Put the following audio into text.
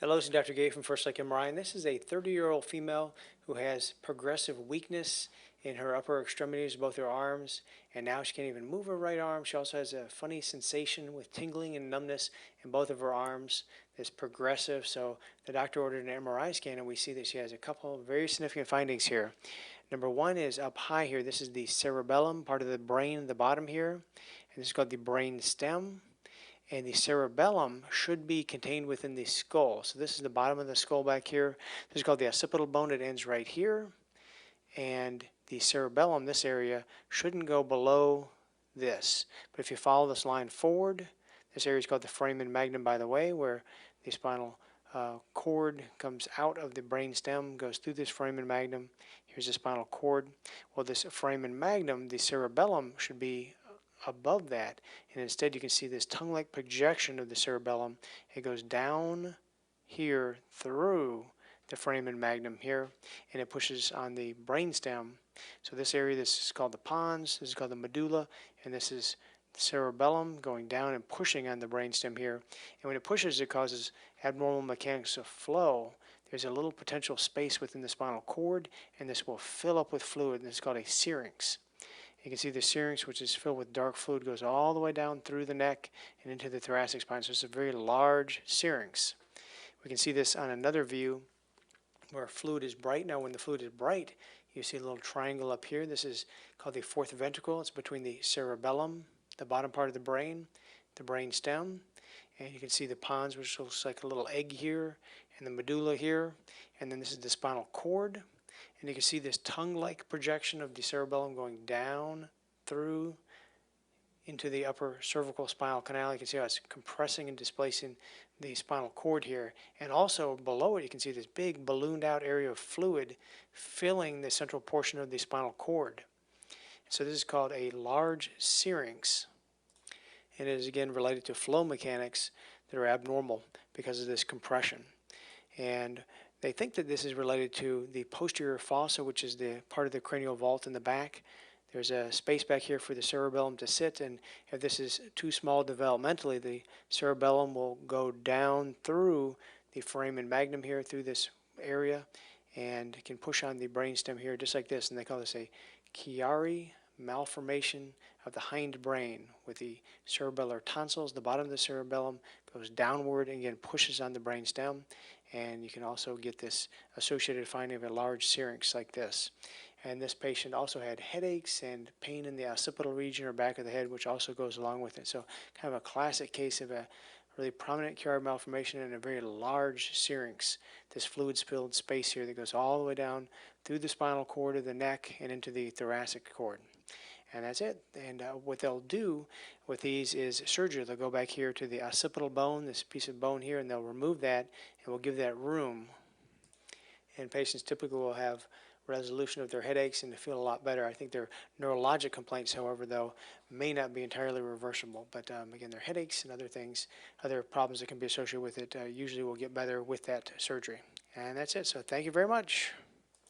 Hello, this is Dr. Gay from First Lake MRI, and this is a 30-year-old female who has progressive weakness in her upper extremities, both her arms, and now she can't even move her right arm. She also has a funny sensation with tingling and numbness in both of her arms that's progressive. So the doctor ordered an MRI scan, and we see that she has a couple of very significant findings here. Number one is up high here. This is the cerebellum, part of the brain at the bottom here, and this is called the brain stem. And the cerebellum should be contained within the skull. So this is the bottom of the skull back here. This is called the occipital bone. It ends right here. And the cerebellum, this area, shouldn't go below this. But if you follow this line forward, this area is called the foramen magnum, by the way, where the spinal cord comes out of the brain stem, goes through this foramen magnum. Here's the spinal cord. Well, this foramen magnum, the cerebellum, should be above that, and instead you can see this tongue-like projection of the cerebellum. It goes down here through the foramen magnum here, and it pushes on the brainstem. So this area, this is called the pons, this is called the medulla, and this is the cerebellum going down and pushing on the brainstem here. And when it pushes, it causes abnormal mechanics of flow. There's a little potential space within the spinal cord, and this will fill up with fluid, and this is called a syrinx. You can see the syrinx, which is filled with dark fluid, goes all the way down through the neck and into the thoracic spine. So it's a very large syrinx. We can see this on another view where fluid is bright. Now when the fluid is bright, you see a little triangle up here. This is called the fourth ventricle. It's between the cerebellum, the bottom part of the brain stem. And you can see the pons, which looks like a little egg here, and the medulla here. And then this is the spinal cord. And you can see this tongue-like projection of the cerebellum going down through into the upper cervical spinal canal. You can see how it's compressing and displacing the spinal cord here. And also below it, you can see this big ballooned out area of fluid filling the central portion of the spinal cord. So this is called a large syrinx. And it is again related to flow mechanics that are abnormal because of this compression. And they think that this is related to the posterior fossa, which is the part of the cranial vault in the back. There's a space back here for the cerebellum to sit, and if this is too small developmentally, the cerebellum will go down through the foramen magnum here, through this area, and can push on the brainstem here just like this, and they call this a Chiari malformation of the hind brain, with the cerebellar tonsils. The bottom of the cerebellum goes downward and again pushes on the brainstem, and you can also get this associated finding of a large syrinx like this. And this patient also had headaches and pain in the occipital region or back of the head, which also goes along with it. So kind of a classic case of a really prominent Chiari malformation and a very large syrinx, this fluid-filled space here that goes all the way down through the spinal cord of the neck and into the thoracic cord. And that's it. And what they'll do with these is surgery. They'll go back here to the occipital bone, this piece of bone here, and they'll remove that, and we'll give that room. And patients typically will have resolution of their headaches and feel a lot better. I think their neurologic complaints, however, though, may not be entirely reversible. But again, their headaches and other things, other problems that can be associated with it, usually will get better with that surgery. And that's it. So thank you very much.